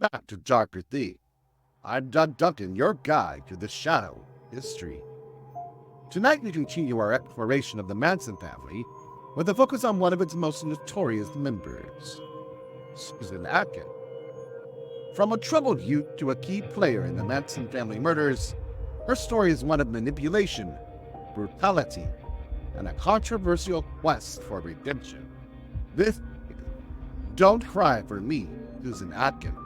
back to Darker Thee. I'm Doug Duncan, your guide to the shadow history. Tonight we continue our exploration of the Manson family with a focus on one of its most notorious members, Susan Atkins. From a troubled youth to a key player in the Manson family murders, her story is one of manipulation, brutality, and a controversial quest for redemption. This is Don't Cry for Me, Susan Atkins.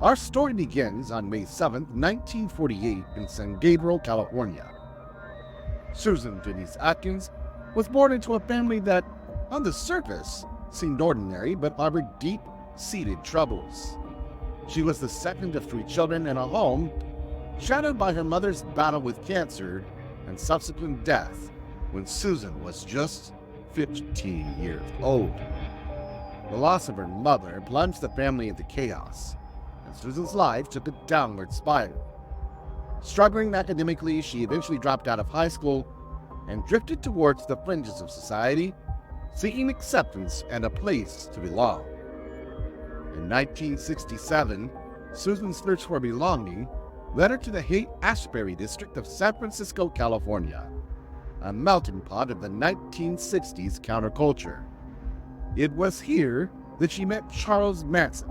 Our story begins on May 7, 1948 in San Gabriel, California. Susan Denise Atkins was born into a family that, on the surface, seemed ordinary but harbored deep-seated troubles. She was the second of three children in a home shadowed by her mother's battle with cancer and subsequent death when Susan was just 15 years old. The loss of her mother plunged the family into chaos, and Susan's life took a downward spiral. Struggling academically, she eventually dropped out of high school and drifted towards the fringes of society, seeking acceptance and a place to belong. In 1967, Susan's search for belonging led her to the Haight-Ashbury district of San Francisco, California, a melting pot of the 1960s counterculture. It was here that she met Charles Manson,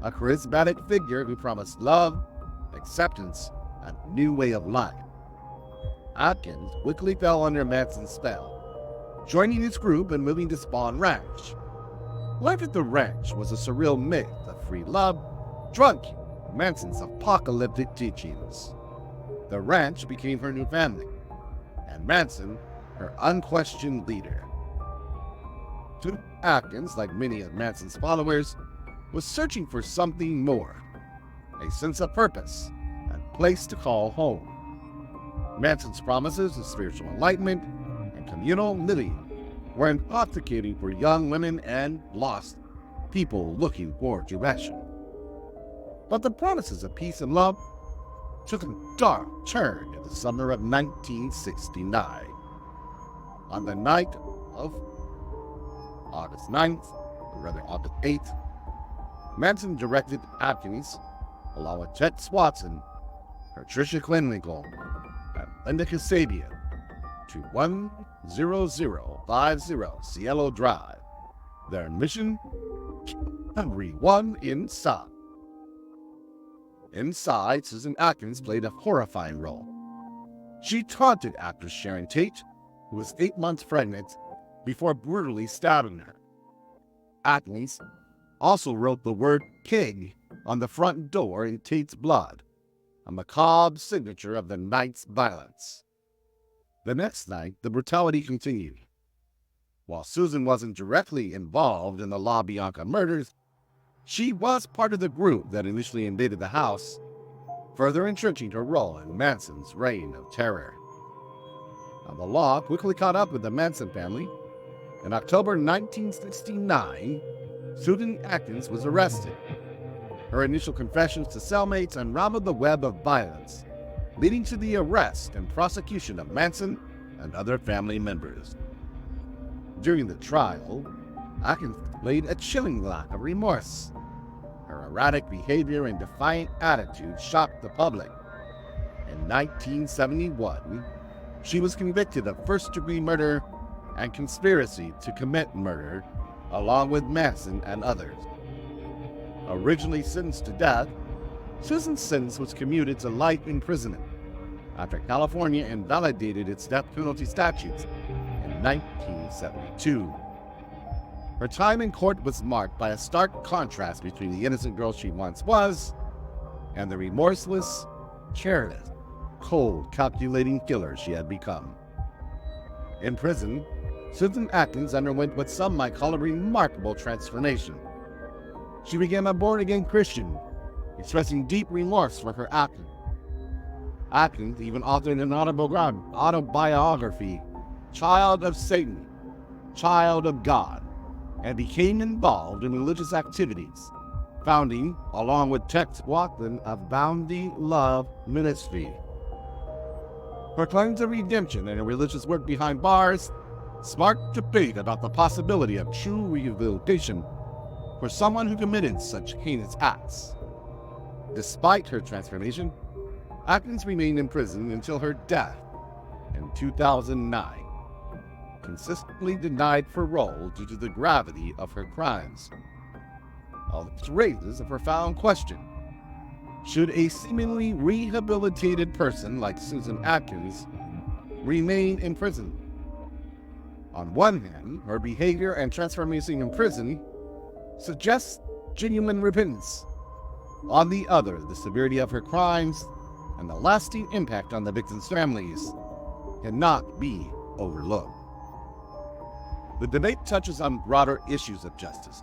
a charismatic figure who promised love, acceptance, and a new way of life. Atkins quickly fell under Manson's spell, joining his group and moving to Spahn Ranch. Life at the ranch was a surreal mix of free love, drunk, and Manson's apocalyptic teachings. The ranch became her new family, and Manson her unquestioned leader. Susan Atkins, like many of Manson's followers, was searching for something more, a sense of purpose and place to call home. Manson's promises of spiritual enlightenment and communal living were intoxicating for young women and lost people looking for direction. But the promises of peace and love took a dark turn in the summer of 1969. On the night of August 9th, or rather August 8th, Manson directed Atkins, along with Chet Watson, Patricia Klinwinkle, and Linda Kasabian, to 10050 Cielo Drive. Their mission? Everyone inside. Inside, Susan Atkins played a horrifying role. She taunted actress Sharon Tate, who was 8 months pregnant, before brutally stabbing her. Atkins also wrote the word pig on the front door in Tate's blood, a macabre signature of the night's violence. The next night, the brutality continued. While Susan wasn't directly involved in the LaBianca murders, she was part of the group that initially invaded the house, further entrenching her role in Manson's reign of terror. Now, the law quickly caught up with the Manson family. In October 1969, Susan Atkins was arrested. Her initial confessions to cellmates unraveled the web of violence, leading to the arrest and prosecution of Manson and other family members. During the trial, Atkins displayed a chilling lack of remorse. Her erratic behavior and defiant attitude shocked the public. In 1971, she was convicted of first-degree murder and conspiracy to commit murder, along with Manson and others. Originally sentenced to death, Susan's sentence was commuted to life imprisonment after California invalidated its death penalty statutes in 1972. Her time in court was marked by a stark contrast between the innocent girl she once was and the remorseless, careless, cold, calculating killer she had become. In prison, Susan Atkins underwent what some might call a remarkable transformation. She became a born-again Christian, expressing deep remorse for her actions. Atkins even authored an autobiography, Child of Satan, Child of God, and became involved in religious activities, founding, along with Chet Watson, a Bounty Love Ministry. Her claims of redemption and her religious work behind bars sparked debate about the possibility of true rehabilitation for someone who committed such heinous acts. Despite her transformation, Atkins remained in prison until her death in 2009, consistently denied parole due to the gravity of her crimes. All this raises a profound question. Should a seemingly rehabilitated person like Susan Atkins remain in prison? On one hand, her behavior and transformation in prison suggests genuine repentance. On the other, the severity of her crimes and the lasting impact on the victims' families cannot be overlooked. The debate touches on broader issues of justice,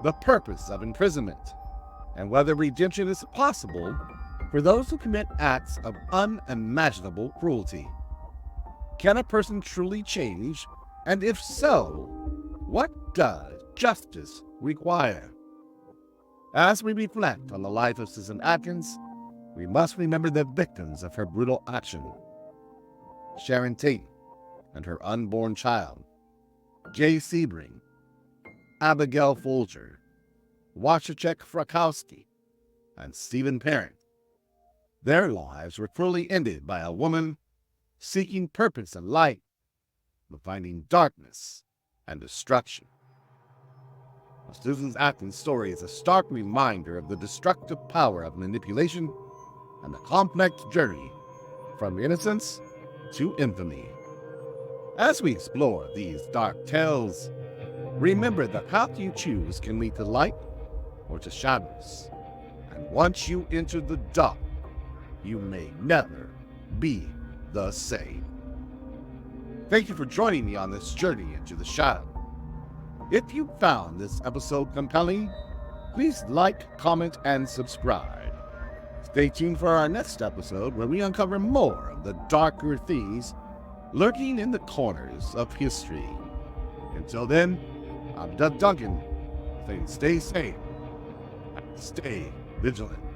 the purpose of imprisonment, and whether redemption is possible for those who commit acts of unimaginable cruelty. Can a person truly change? And if so, what does justice require? As we reflect on the life of Susan Atkins, we must remember the victims of her brutal action. Sharon Tate and her unborn child, Jay Sebring, Abigail Folger, Wojciech Frykowski, and Stephen Parent. Their lives were cruelly ended by a woman seeking purpose in life, but finding darkness and destruction. Susan Atkins' story is a stark reminder of the destructive power of manipulation and the complex journey from innocence to infamy. As we explore these dark tales, remember that the path you choose can lead to light or to shadows. And once you enter the dark, you may never be the same. Thank you for joining me on this journey into the shadow. If you found this episode compelling, please like, comment, and subscribe. Stay tuned for our next episode where we uncover more of the darker themes lurking in the corners of history. Until then, I'm Doug Duncan, saying stay safe and stay vigilant.